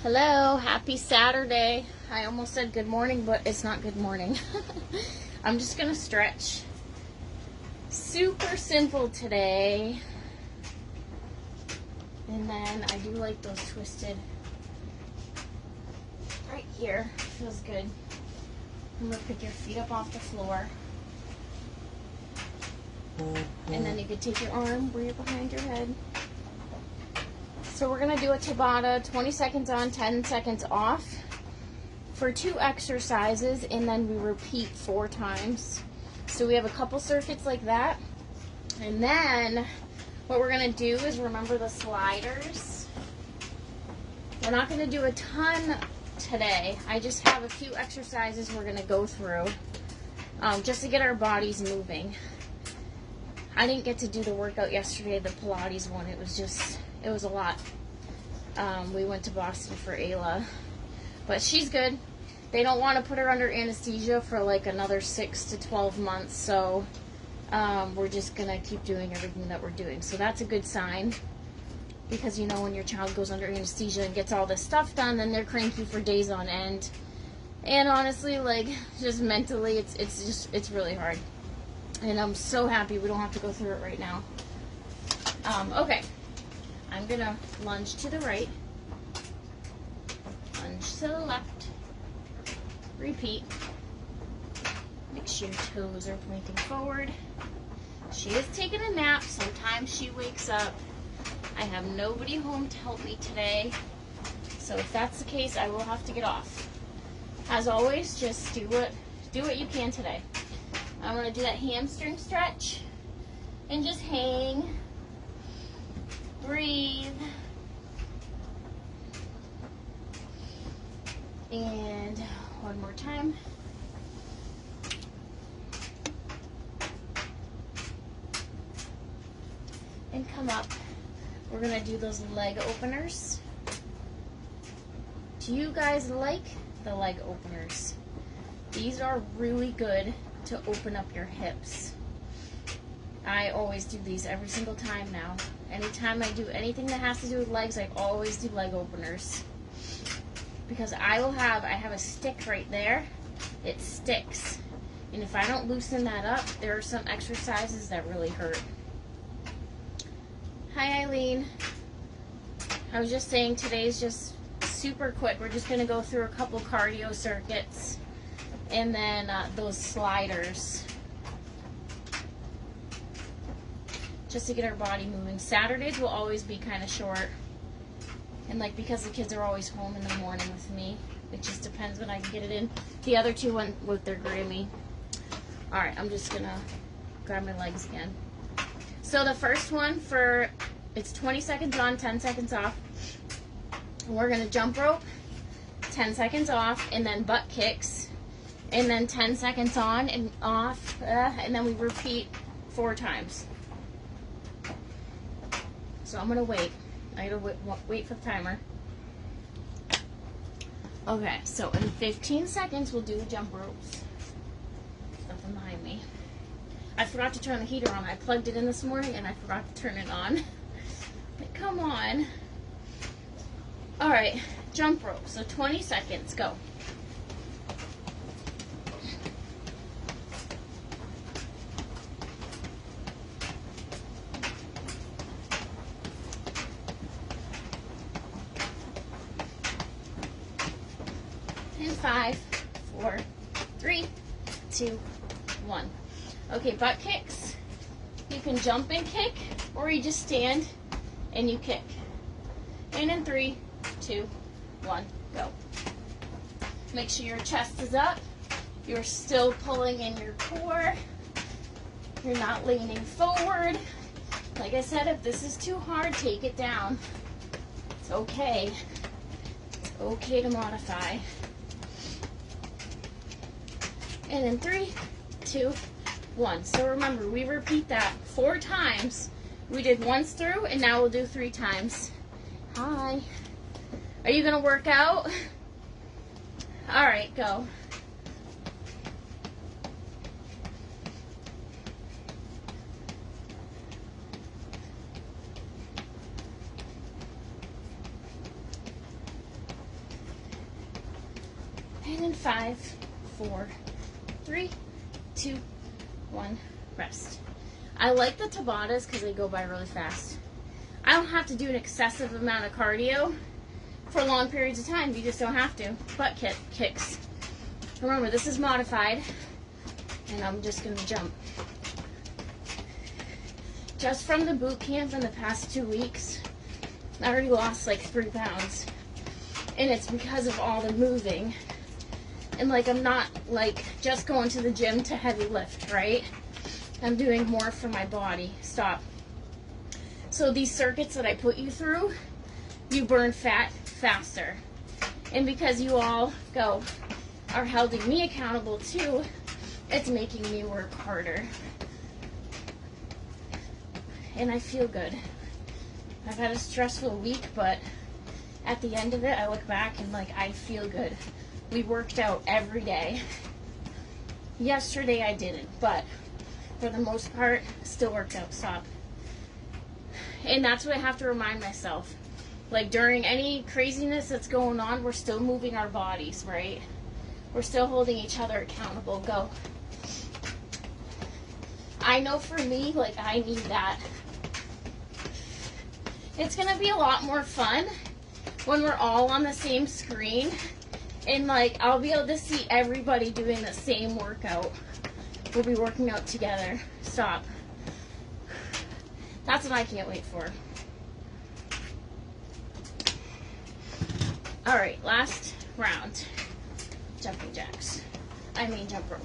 Hello, happy Saturday. I almost said good morning, but it's not good morning. I'm just gonna stretch. Super simple today. And then I do like those twisted right here. Feels good. I'm gonna pick your feet up off the floor. And then you can take your arm, bring it behind your head. So we're going to do a Tabata, 20 seconds on, 10 seconds off for 2 exercises, and then we repeat 4 times. So we have a couple circuits like that. And then what we're going to do is remember the sliders. We're not going to do a ton today. I just have a few exercises we're going to go through just to get our bodies moving. I didn't get to do the workout yesterday, the Pilates one. It was a lot. We went to Boston for Ayla, but she's good. They don't want to put her under anesthesia for like another 6 to 12 months, so we're just gonna keep doing everything that we're doing. So that's a good sign, because you know when your child goes under anesthesia and gets all this stuff done, then they're cranky for days on end. And honestly, like, just mentally, it's really hard. And I'm so happy we don't have to go through it right now. Okay. I'm going to lunge to the right, lunge to the left, repeat. Make sure your toes are pointing forward. She is taking a nap. Sometimes she wakes up. I have nobody home to help me today, so if that's the case, I will have to get off. As always, just do what you can today. I'm going to do that hamstring stretch and just hang. Breathe. And one more time. And come up. We're going to do those leg openers. Do you guys like the leg openers? These are really good to open up your hips. I always do these every single time now. Anytime I do anything that has to do with legs, I always do leg openers. Because I have a stick right there. It sticks. And if I don't loosen that up, there are some exercises that really hurt. Hi, Eileen. I was just saying today's just super quick. We're just going to go through a couple cardio circuits. And then those sliders. Just to get our body moving. Saturdays will always be kind of short. And like, because the kids are always home in the morning with me, it just depends when I can get it in. The other two went with their Grammy. Alright, I'm just gonna grab my legs again. So the first one it's 20 seconds on, 10 seconds off. We're gonna jump rope, 10 seconds off, and then butt kicks. And then 10 seconds on and off, and then we repeat 4 times. So I'm gonna wait. I gotta wait for the timer. Okay, so in 15 seconds we'll do the jump ropes. Nothing behind me. I forgot to turn the heater on. I plugged it in this morning and I forgot to turn it on. But come on. Alright, jump rope. So 20 seconds, go. In 5, 4, 3, 2, 1. Okay, butt kicks. You can jump and kick, or you just stand and you kick. And in 3, 2, 1, go. Make sure your chest is up. You're still pulling in your core. You're not leaning forward. Like I said, if this is too hard, take it down. It's okay. It's okay to modify. And in 3, 2, 1. So remember, we repeat that 4 times. We did once through, and now we'll do 3 times. Hi. Are you going to work out? All right, go. And in 5, 4, 3, 2, 1, rest. I like the Tabatas because they go by really fast. I don't have to do an excessive amount of cardio for long periods of time. You just don't have to. Butt kicks. Remember, this is modified, and I'm just going to jump. Just from the boot camp in the past 2 weeks, I already lost like 3 pounds. And it's because of all the moving. And like, I'm not like just going to the gym to heavy lift, right? I'm doing more for my body. Stop. So these circuits that I put you through, you burn fat faster. And because you all are holding me accountable too, it's making me work harder. And I feel good. I've had a stressful week, but at the end of it, I look back and like, I feel good. We worked out every day. Yesterday I didn't, but for the most part, still worked out. Stop. And that's what I have to remind myself. Like, during any craziness that's going on, we're still moving our bodies, right? We're still holding each other accountable. Go. I know for me, like, I need that. It's going to be a lot more fun when we're all on the same screen. And, like, I'll be able to see everybody doing the same workout. We'll be working out together. Stop. That's what I can't wait for. All right, last round. Jumping jacks. I mean jump rope.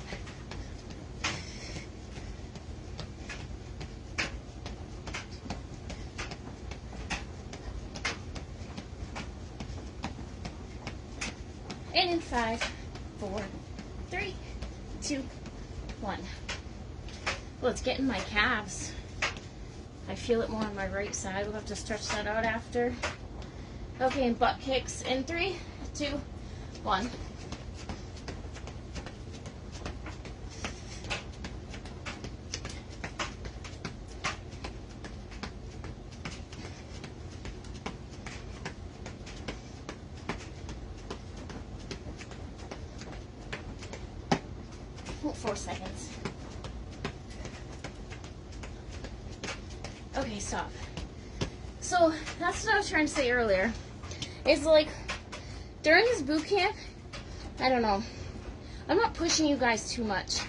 And in 5, 4, 3, 2, 1. Well, it's getting my calves. I feel it more on my right side. We'll have to stretch that out after. Okay, and butt kicks in 3, 2, 1. Oh, 4 seconds. Okay, stop. So that's what I was trying to say earlier. It's like, during this boot camp, I don't know, I'm not pushing you guys too much.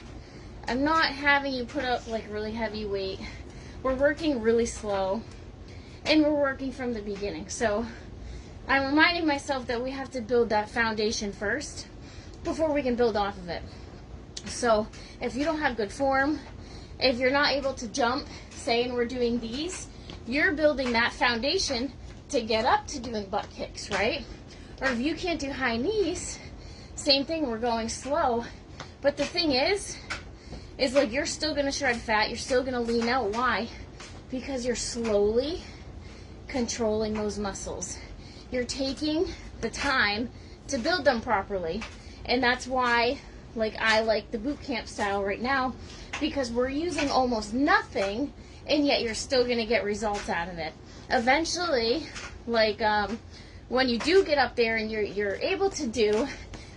I'm not having you put up like really heavy weight. We're working really slow, and we're working from the beginning. So I'm reminding myself that we have to build that foundation first before we can build off of it. So if you don't have good form, if you're not able to jump, saying we're doing these, you're building that foundation to get up to doing butt kicks, right? Or if you can't do high knees, same thing, we're going slow. But the thing is like, you're still going to shred fat, you're still going to lean out. Why? Because you're slowly controlling those muscles. You're taking the time to build them properly. And that's why, like, I like the boot camp style right now, because we're using almost nothing, and yet you're still going to get results out of it. Eventually, like, when you do get up there and you're able to do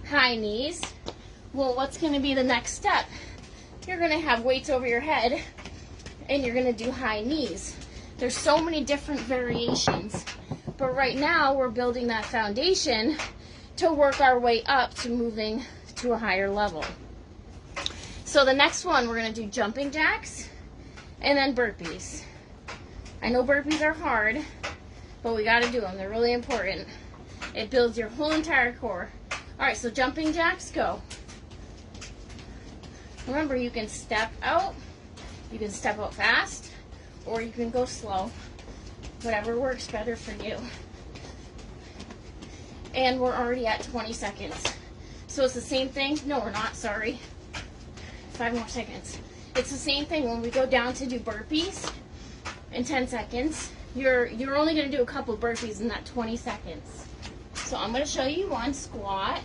high knees, well, what's going to be the next step? You're going to have weights over your head, and you're going to do high knees. There's so many different variations, but right now we're building that foundation to work our way up to moving to a higher level. So the next one, we're going to do jumping jacks and then burpees. I know burpees are hard, but we got to do them. They're really important. It builds your whole entire core. All right, so jumping jacks, go. Remember, you can step out fast, or you can go slow. Whatever works better for you. And we're already at 20 seconds. So it's the same thing. No, we're not, sorry. 5 more seconds. It's the same thing when we go down to do burpees in 10 seconds. You're only going to do a couple burpees in that 20 seconds. So I'm going to show you one. Squat,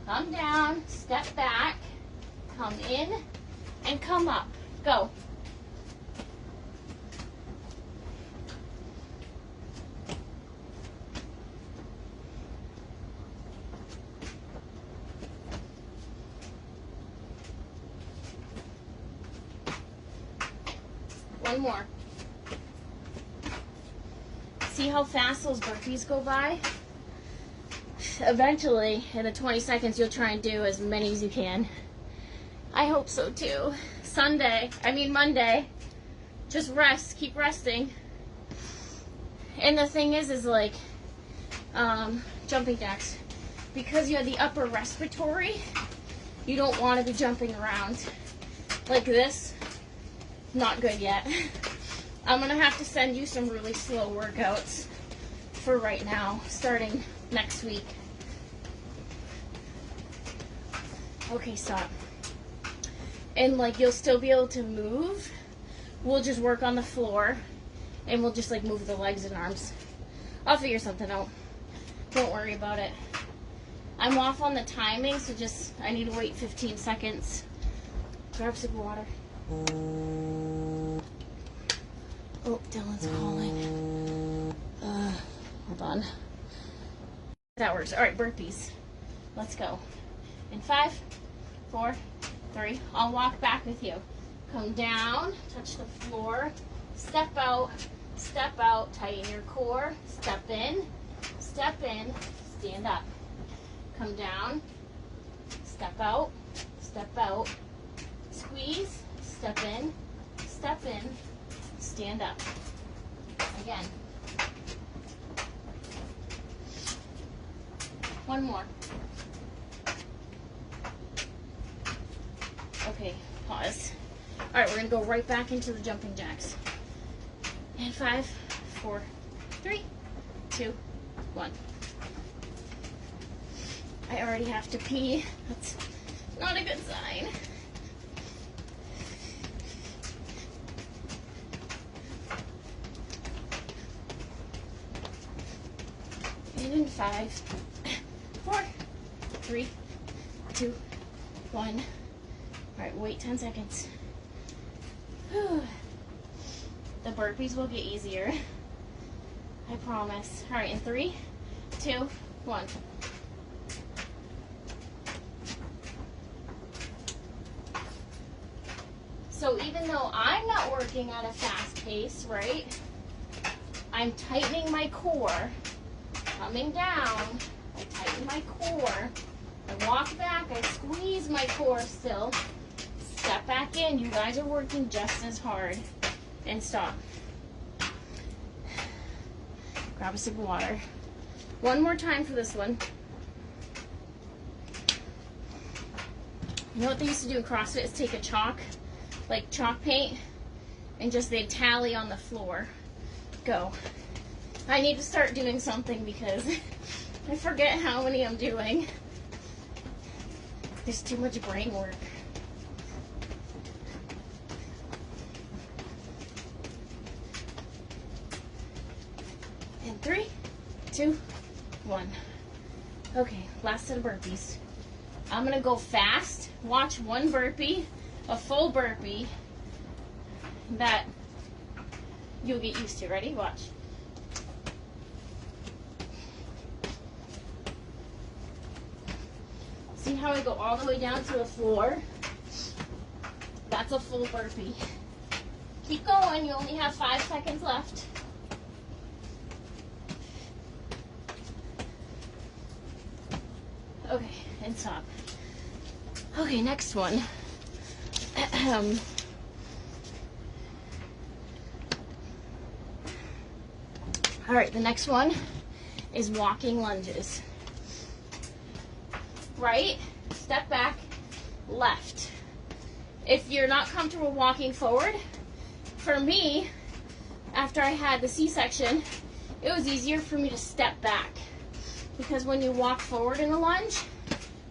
come down, step back, come in, and come up. Go. One more. See how fast those burpees go by? Eventually, in the 20 seconds, you'll try and do as many as you can. I hope so too. Monday, just rest, keep resting. And the thing is like, jumping jacks, because you have the upper respiratory, you don't want to be jumping around like this. Not good yet. I'm gonna have to send you some really slow workouts for right now, starting next week. Okay, stop. And like, you'll still be able to move. We'll just work on the floor and we'll just like move the legs and arms. I'll figure something out. Don't worry about it. I'm off on the timing, so I need to wait 15 seconds. Grab a sip of water. Oh, Dylan's calling. Hold on. That works. All right, burpees. Let's go. In 5, 4, 3. I'll walk back with you. Come down, touch the floor, step out, tighten your core, step in, stand up. Come down, step out, squeeze, step in, stand up. Again. One more. Okay, pause. All right, we're gonna go right back into the jumping jacks. And 5, 4, 3, 2, 1. I already have to pee. That's not a good sign. And in 5, 4, 3, 2, 1. All right, wait 10 seconds. Whew. The burpees will get easier. I promise. All right, in 3, 2, 1. So even though I'm not working at a fast pace, right? I'm tightening my core. Coming down, I tighten my core. I walk back, I squeeze my core still. Step back in. You guys are working just as hard. And stop. Grab a sip of water. One more time for this one. You know what they used to do in CrossFit is take a chalk paint, and just they'd tally on the floor. Go. I need to start doing something because I forget how many I'm doing. There's too much brain work. And 3, 2, 1. Okay, last set of burpees. I'm gonna go fast. Watch one burpee, a full burpee that you'll get used to. Ready? Watch. See how I go all the way down to the floor? That's a full burpee. Keep going. You only have 5 seconds left. Okay, and stop. Okay, next one. All right, the next one is walking lunges. Right, step back, left. If you're not comfortable walking forward, for me, after I had the C-section, it was easier for me to step back. Because when you walk forward in a lunge,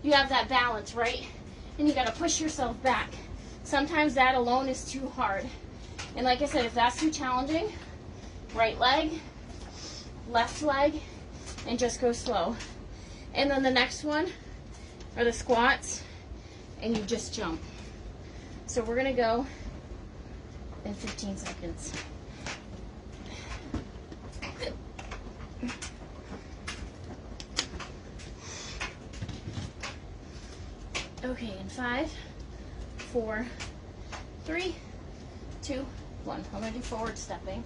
you have that balance, right? And you gotta push yourself back. Sometimes that alone is too hard. And like I said, if that's too challenging, right leg, left leg, and just go slow. And then the next one are the squats, and you just jump. So we're gonna go in 15 seconds. Okay, in 5, 4, 3, 2, 1. I'm going to do forward stepping.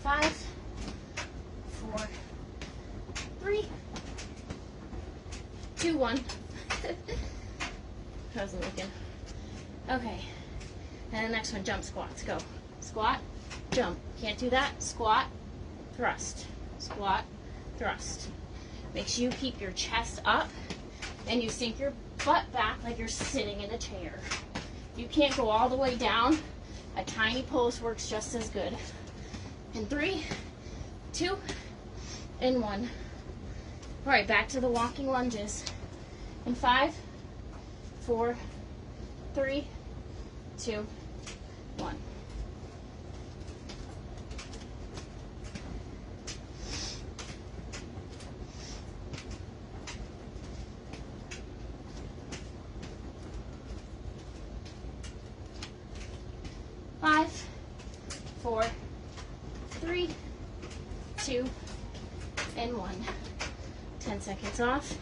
5, 4, 3, 2, 1. I wasn't looking. Okay. And the next one, jump squats. Go. Squat, jump. Can't do that. Squat, thrust. Squat, thrust. Make sure you keep your chest up and you sink your butt back like you're sitting in a chair. You can't go all the way down. A tiny pulse works just as good. In 3, 2, and 1. All right, back to the walking lunges. In 5, 4, 3, 2, 1. Five, 4, 3, 2, and 1. 10 seconds off.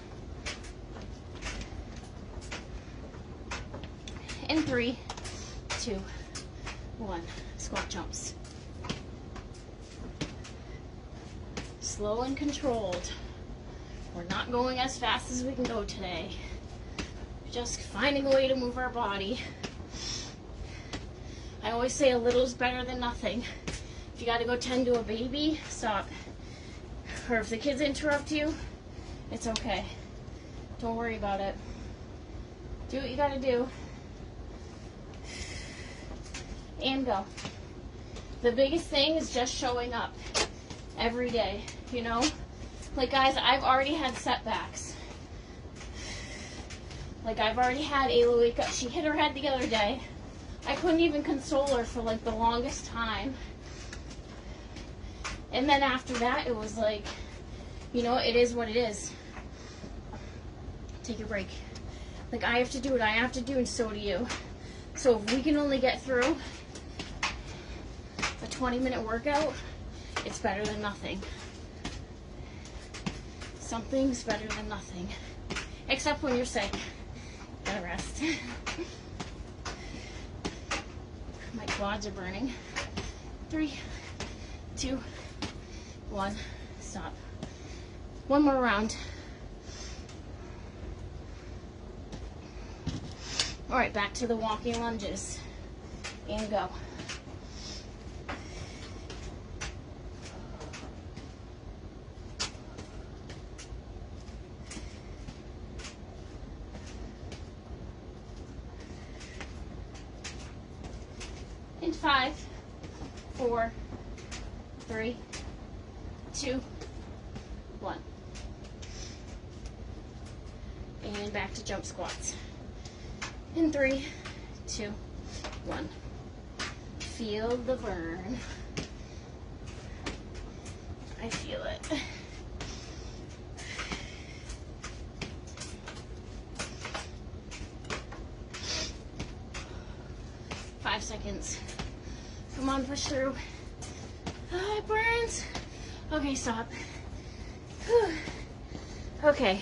In 3, 2, 1. Squat jumps. Slow and controlled. We're not going as fast as we can go today. Just finding a way to move our body. I always say a little is better than nothing. If you got to go tend to a baby, stop. Or if the kids interrupt you, it's okay. Don't worry about it. Do what you got to do. And go. The biggest thing is just showing up every day, you know? Like, guys, I've already had setbacks. Like, I've already had Ayla wake up. She hit her head the other day. I couldn't even console her for, like, the longest time. And then after that, it was like, you know, it is what it is. Take a break. Like, I have to do what I have to do, and so do you. So if we can only get through a 20-minute workout, it's better than nothing. Something's better than nothing. Except when you're sick. Gotta rest. My quads are burning. 3, 2, 1. Stop. One more round. All right, back to the walking lunges. And go. In 5, 4, 3, 2, 1. And back to jump squats. In 3, 2, 1. Feel the burn. I feel it. Five seconds. Come on, push through. Oh, it burns. Okay, stop. Whew. Okay.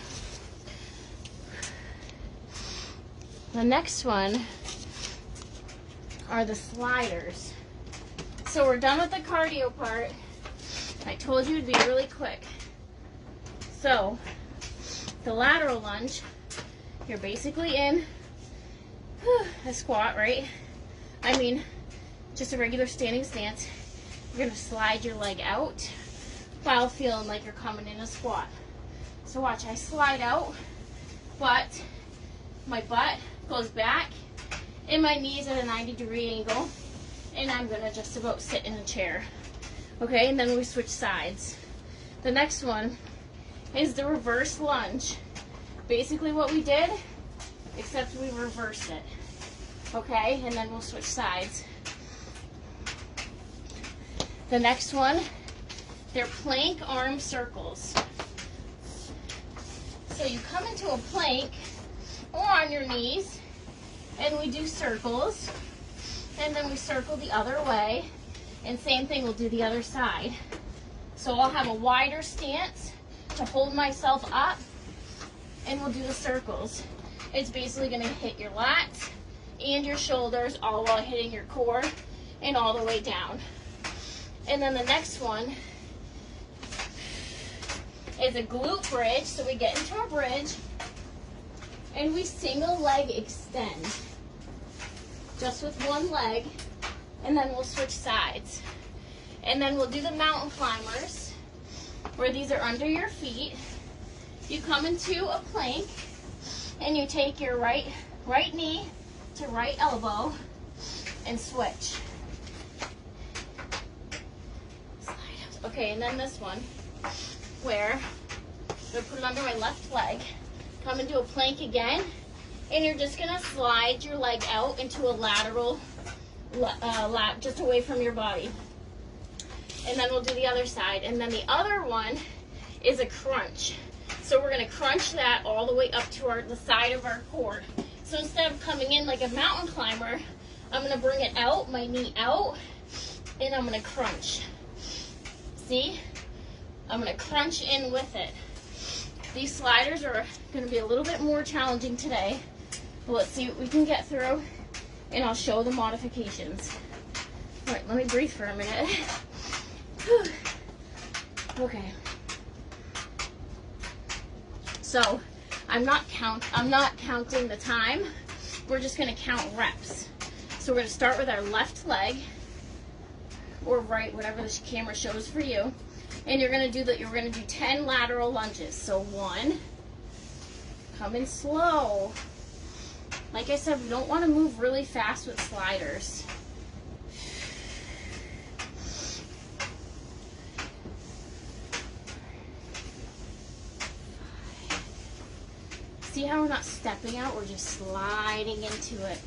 The next one are the sliders. So we're done with the cardio part. I told you it'd be really quick. So, the lateral lunge, you're basically in a squat, right? I mean, just a regular standing stance. You're gonna slide your leg out while feeling like you're coming in a squat. So watch, I slide out, but my butt goes back and my knees at a 90-degree angle, and I'm gonna just about sit in a chair. Okay, and then we switch sides. The next one is the reverse lunge. Basically what we did, except we reversed it. Okay, and then we'll switch sides. The next one, they're plank arm circles. So you come into a plank or on your knees, and we do circles. And then we circle the other way. And same thing, we'll do the other side. So I'll have a wider stance to hold myself up, and we'll do the circles. It's basically gonna hit your lats and your shoulders, all while hitting your core and all the way down. And then the next one is a glute bridge. So we get into our bridge and we single leg extend, just with one leg, and then we'll switch sides. And then we'll do the mountain climbers, where these are under your feet. You come into a plank and you take your right knee to right elbow and switch. Okay, and then this one, where I'm gonna put it under my left leg, come into a plank again, and you're just gonna slide your leg out into a lateral lap, just away from your body. And then we'll do the other side. And then the other one is a crunch. So we're gonna crunch that all the way up to the side of our core. So instead of coming in like a mountain climber, I'm gonna bring it out, my knee out, and I'm gonna crunch. See? I'm gonna crunch in with it. These sliders are gonna be a little bit more challenging today, but let's see what we can get through, and I'll show the modifications. All right, let me breathe for a minute. Okay. So I'm not counting the time. We're just gonna count reps. So we're gonna start with our left leg, or right, whatever the camera shows for you. And you're gonna do 10 lateral lunges. So 1, come in slow. Like I said, we don't wanna move really fast with sliders. See how we're not stepping out, we're just sliding into it.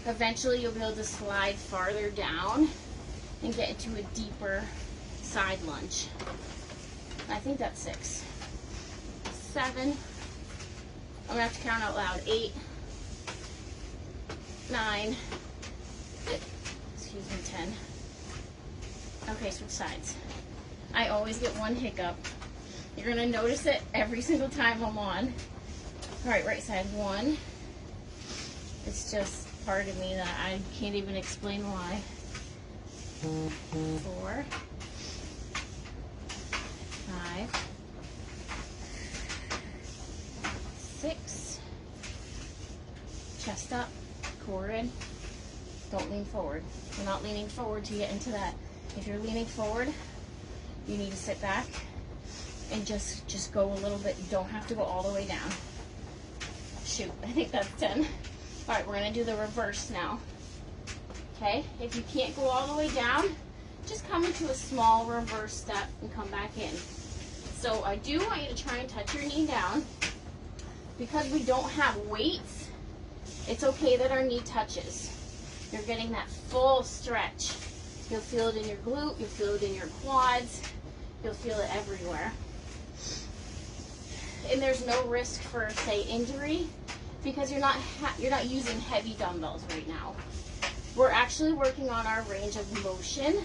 Eventually you'll be able to slide farther down and get into a deeper side lunge. I think that's 6. 7. I'm gonna have to count out loud. 8, 9, excuse me, 10. Okay, switch sides. I always get one hiccup. You're gonna notice it every single time I'm on. All right, right side. 1. It's just part of me that I can't even explain why. 4, 5, 6. Chest up, core in. Don't lean forward. You're not leaning forward to get into that. If you're leaning forward, you need to sit back and just go a little bit. You don't have to go all the way down. Shoot, I think that's 10. All right, we're gonna do the reverse now. Okay, if you can't go all the way down, just come into a small reverse step and come back in. So I do want you to try and touch your knee down. Because we don't have weights, it's okay that our knee touches. You're getting that full stretch. You'll feel it in your glute, you'll feel it in your quads, you'll feel it everywhere. And there's no risk for, say, injury, because you're not using heavy dumbbells right now. We're actually working on our range of motion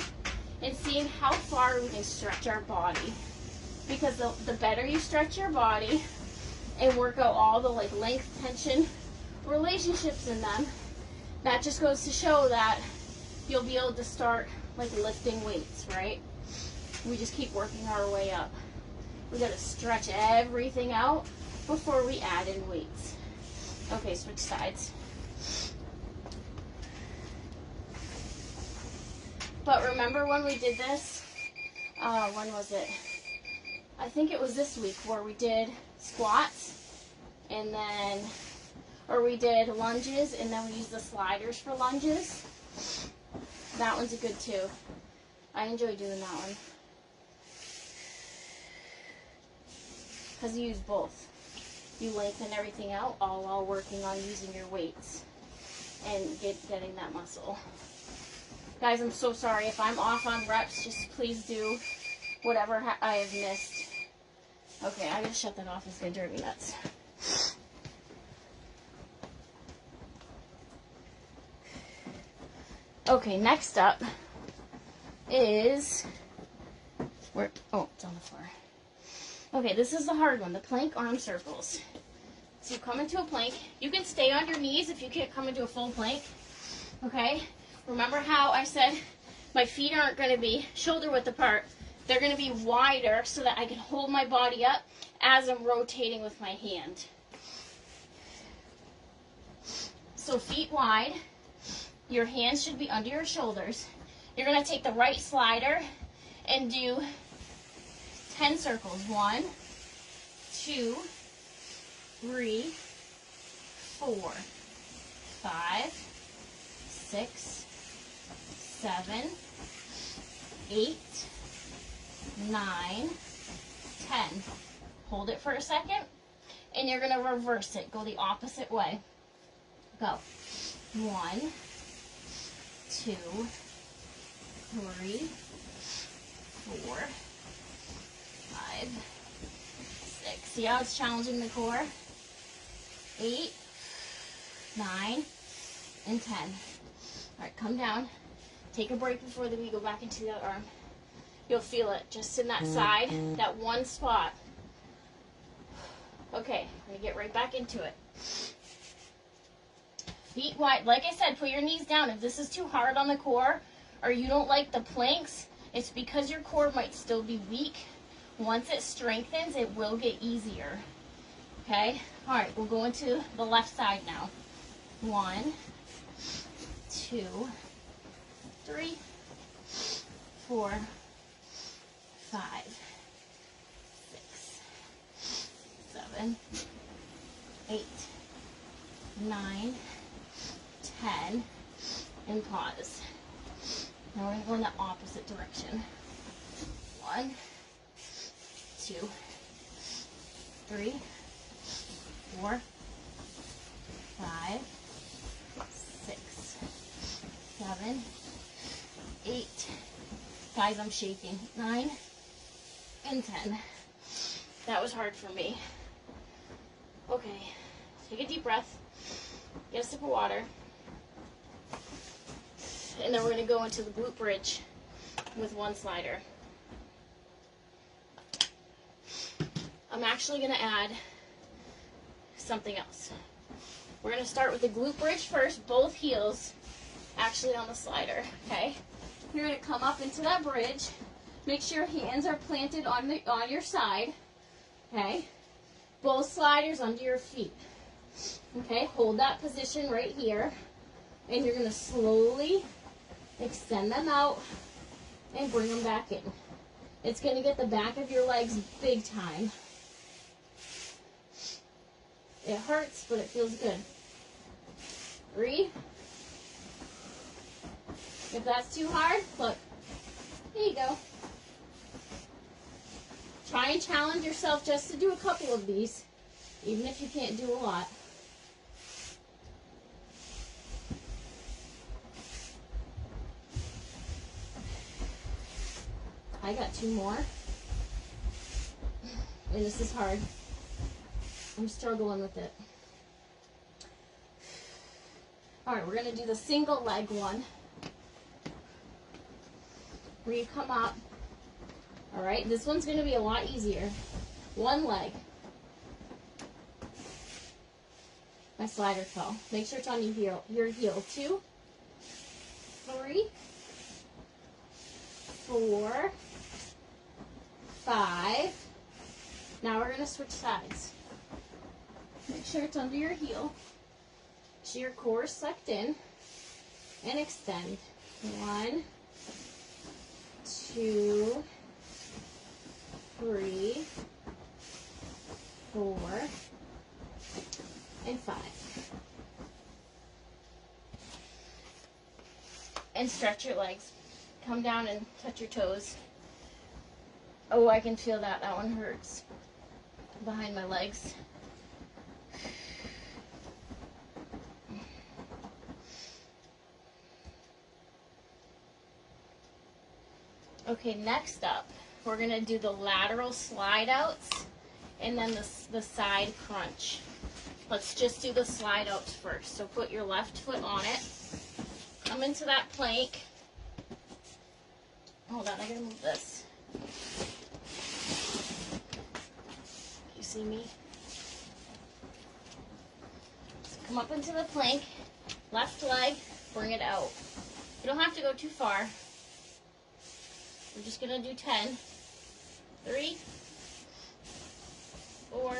and seeing how far we can stretch our body. Because the better you stretch your body and work out all the length, tension, relationships in them, that just goes to show that you'll be able to start lifting weights, right? We just keep working our way up. We gotta stretch everything out before we add in weights. Okay, switch sides. But remember when we did this? When was it? I think it was this week where we did squats and then, or we did lunges and then we used the sliders for lunges. That one's a good too. I enjoy doing that one. Because you use both. You lengthen everything out all while working on using your weights and getting that muscle. Guys, I'm so sorry. If I'm off on reps, just please do whatever I have missed. Okay, I gotta shut that off. It's gonna drive me nuts. Okay, next up is it's on the floor. Okay, this is the hard one, the plank arm circles. So you come into a plank. You can stay on your knees if you can't come into a full plank. Okay? Remember how I said my feet aren't going to be shoulder width apart. They're going to be wider so that I can hold my body up as I'm rotating with my hand. So feet wide. Your hands should be under your shoulders. You're going to take the right slider and do 10 circles. 1, 2, 3, 4, 5, 6, 7, 8, 9, 10. Hold it for a second, and you're going to reverse it. Go the opposite way. Go. 1, 2, 3, 4, 5, 6. See how it's challenging the core? 8, 9, and 10. All right, come down. Take a break before we go back into that arm. You'll feel it just in that side, that one spot. Okay, I'm going to get right back into it. Feet wide. Like I said, put your knees down. If this is too hard on the core or you don't like the planks, it's because your core might still be weak. Once it strengthens, it will get easier. Okay? All right, we'll go into the left side now. 1, 2, 3, 4, 5, 6, 7, 8, 9, 10, and pause. Now we're going to go in the opposite direction. 1, 2, 3, 4, 5, 6, 7, 8. Guys, I'm shaking. 9 and 10. That was hard for me. Okay, take a deep breath. Get a sip of water. And then we're going to go into the glute bridge with one slider. I'm actually going to add something else. We're going to start with the glute bridge first, both heels actually on the slider, okay? You're going to come up into that bridge. Make sure your hands are planted on your side, okay? Both sliders under your feet. Okay, hold that position right here, and you're going to slowly extend them out and bring them back in. It's going to get the back of your legs big time. It hurts, but it feels good. 3. If that's too hard, look, there you go. Try and challenge yourself just to do a couple of these, even if you can't do a lot. I got 2 more. And this is hard. I'm struggling with it. Alright, we're going to do the single leg one. Where you come up. Alright, this one's going to be a lot easier. One leg. My slider fell. Make sure it's on your heel. 2, 3, 4, 5. Now we're going to switch sides. Make sure it's under your heel. So your core is sucked in. And extend. 1, 2, 3, 4, and 5. And stretch your legs. Come down and touch your toes. Oh, I can feel that. That one hurts. Behind my legs. Okay, next up, we're going to do the lateral slide outs and then the side crunch. Let's just do the slide outs first. So put your left foot on it. Come into that plank. Hold on, I gotta move this. You see me? So come up into the plank, left leg, bring it out. You don't have to go too far. We're just gonna do 10. 3, 4,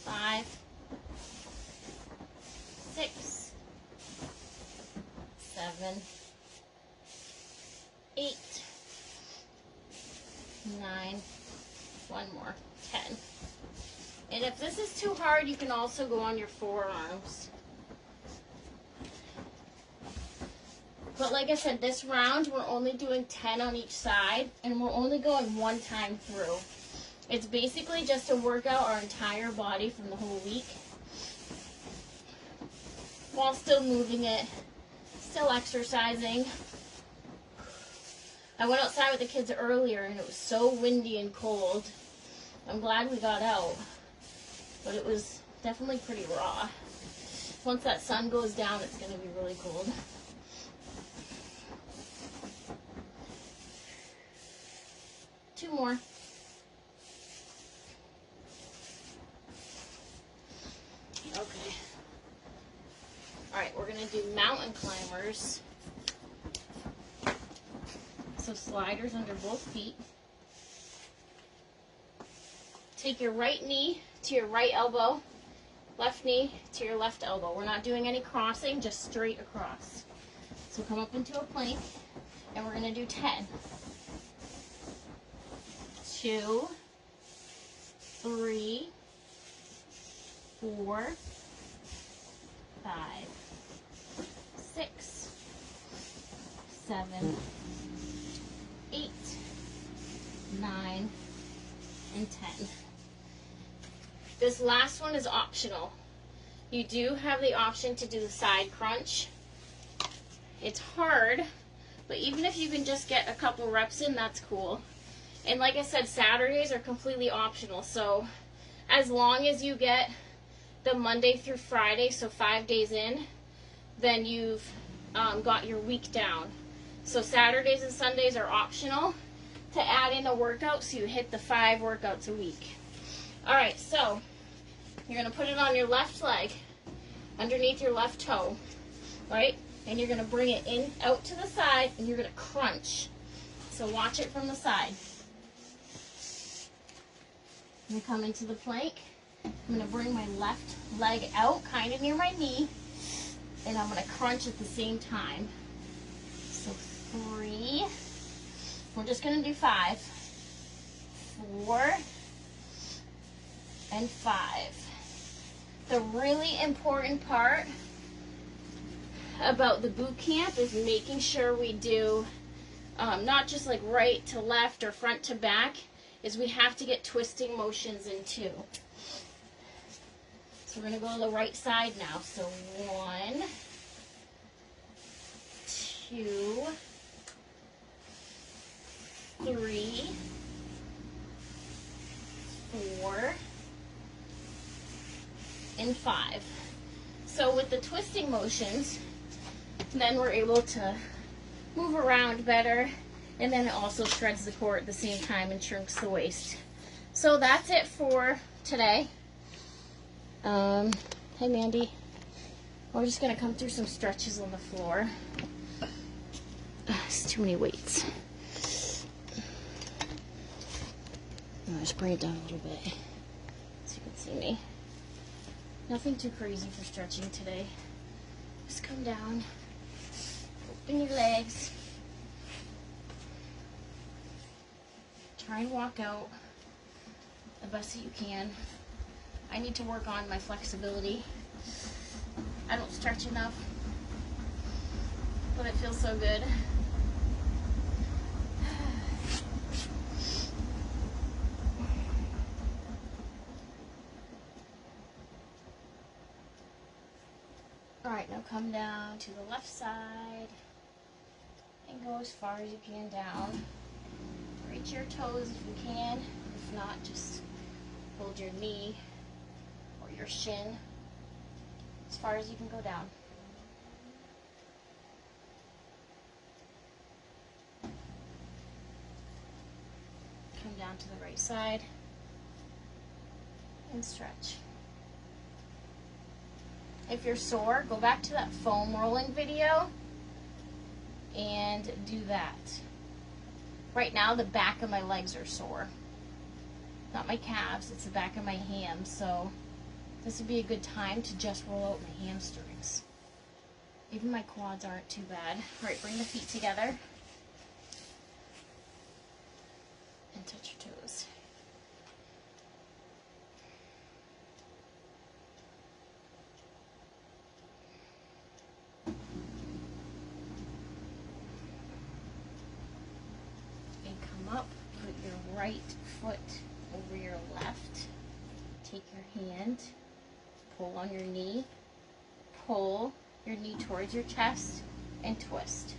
5, 6, 7, 8, 9, one more, 10. And if this is too hard, you can also go on your forearms. But like I said, this round, we're only doing 10 on each side, and we're only going one time through. It's basically just to work out our entire body from the whole week, while still moving it, still exercising. I went outside with the kids earlier, and it was so windy and cold. I'm glad we got out, but it was definitely pretty raw. Once that sun goes down, it's going to be really cold. Two more. Okay. Alright, we're going to do mountain climbers. So sliders under both feet. Take your right knee to your right elbow, left knee to your left elbow. We're not doing any crossing, just straight across. So come up into a plank, and we're going to do 10. 2, 3, 4, 5, 6, 7, 8, 9, and 10. This last one is optional. You do have the option to do the side crunch. It's hard, but even if you can just get a couple reps in, that's cool. And like I said, Saturdays are completely optional. So as long as you get the Monday through Friday, so 5 days in, then you've got your week down. So Saturdays and Sundays are optional to add in a workout, so you hit the 5 workouts a week. All right, so you're going to put it on your left leg, underneath your left toe, right? And you're going to bring it in, out to the side, and you're going to crunch. So watch it from the side. I'm going to come into the plank. I'm going to bring my left leg out, kind of near my knee, and I'm going to crunch at the same time. So 3, we're just going to do 5, 4, and 5. The really important part about the boot camp is making sure we do not just like right to left or front to back, is we have to get twisting motions in too. So we're going to go to the right side now. So 1, 2, 3, 4, and 5. So with the twisting motions, then we're able to move around better, and then it also shreds the core at the same time and shrinks the waist. So that's it for today. Hey Mandy. We're just going to come through some stretches on the floor. It's too many weights. I'll just bring it down a little bit so you can see me. Nothing too crazy for stretching today. Just come down, open your legs, try and walk out the best that you can. I need to work on my flexibility. I don't stretch enough, but it feels so good. Alright, now come down to the left side and go as far as you can down. Reach your toes if you can. If not, just hold your knee or your shin as far as you can go down. down to the right side and stretch. If you're sore, go back to that foam rolling video and do that. Right now, the back of my legs are sore. Not my calves, it's the back of my hams, so this would be a good time to just roll out my hamstrings. Even my quads aren't too bad. All right, bring the feet together and touch your toes. And come up, put your right foot over your left. Take your hand, pull on your knee, pull your knee towards your chest, and twist.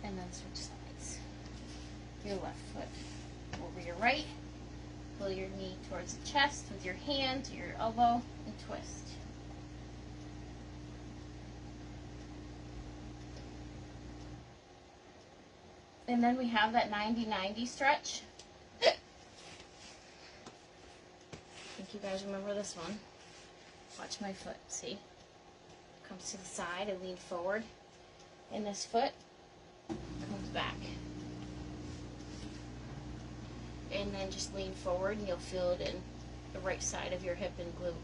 And then switch sides. Your left foot over your right, pull your knee towards the chest with your hand to your elbow, and twist. And then we have that 90-90 stretch. I think you guys remember this one. Watch my foot, see? Comes to the side, I lean forward, and this foot comes back. And then just lean forward and you'll feel it in the right side of your hip and glute.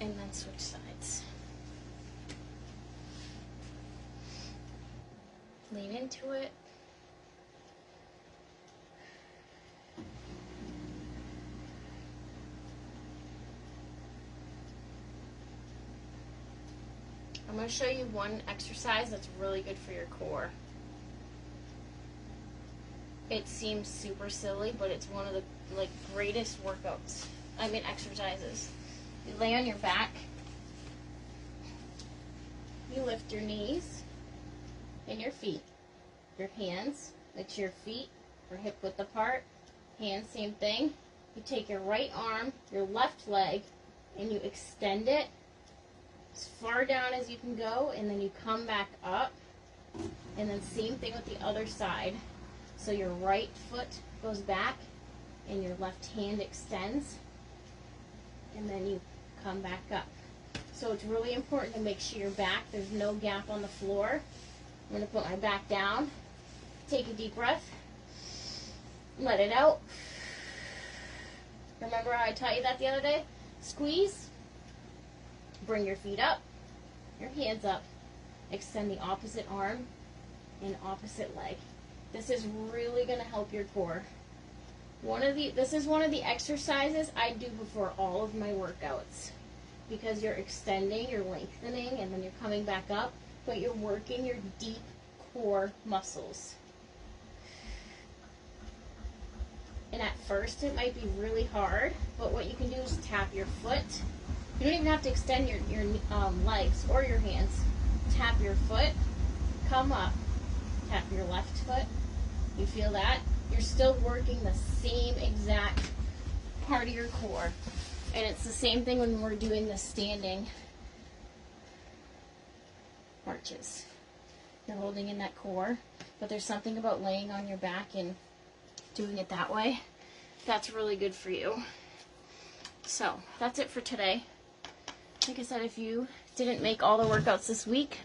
And then switch sides. Lean into it. I'm going to show you one exercise that's really good for your core. It seems super silly, but it's one of the greatest exercises. You lay on your back, you lift your knees and your feet. Your hands, let your feet are hip width apart. Hands, same thing. You take your right arm, your left leg, and you extend it as far down as you can go, and then you come back up. And then same thing with the other side. So your right foot goes back and your left hand extends, and then you come back up. So it's really important to make sure your back, there's no gap on the floor. I'm going to put my back down, take a deep breath, let it out. Remember how I taught you that the other day? Squeeze, bring your feet up, your hands up, extend the opposite arm and opposite leg. This is really going to help your core. This is one of the exercises I do before all of my workouts, because you're extending, you're lengthening, and then you're coming back up, but you're working your deep core muscles. And at first it might be really hard, but what you can do is tap your foot. You don't even have to extend your legs or your hands. Tap your foot, come up, tap your left foot. You feel that? You're still working the same exact part of your core. And it's the same thing when we're doing the standing marches. You're holding in that core, but there's something about laying on your back and doing it that way. That's really good for you. So, that's it for today. Like I said, if you didn't make all the workouts this week,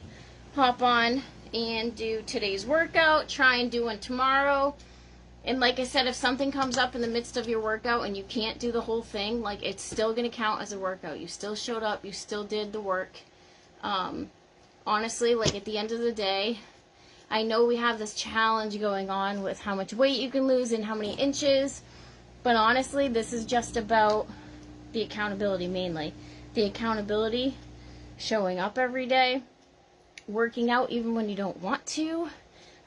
hop on and do today's workout. Try and do one tomorrow. And like I said, if something comes up in the midst of your workout and you can't do the whole thing, it's still going to count as a workout. You still showed up. You still did the work. Honestly, at the end of the day, I know we have this challenge going on with how much weight you can lose and how many inches. But honestly, this is just about the accountability mainly. The accountability, showing up every day, working out even when you don't want to,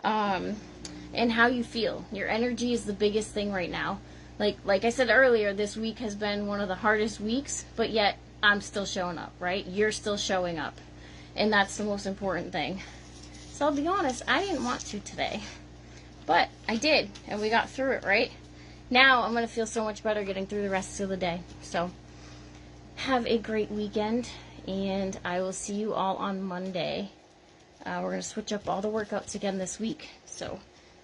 and how you feel. Your energy is the biggest thing right now. Like I said earlier, this week has been one of the hardest weeks, but yet I'm still showing up, right? You're still showing up. And that's the most important thing. So I'll be honest, I didn't want to today, but I did, and we got through it, right? now I'm going to feel so much better getting through the rest of the day. So have a great weekend, and I will see you all on Monday. We're going to switch up all the workouts again this week, so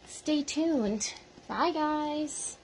stay tuned. Bye, guys.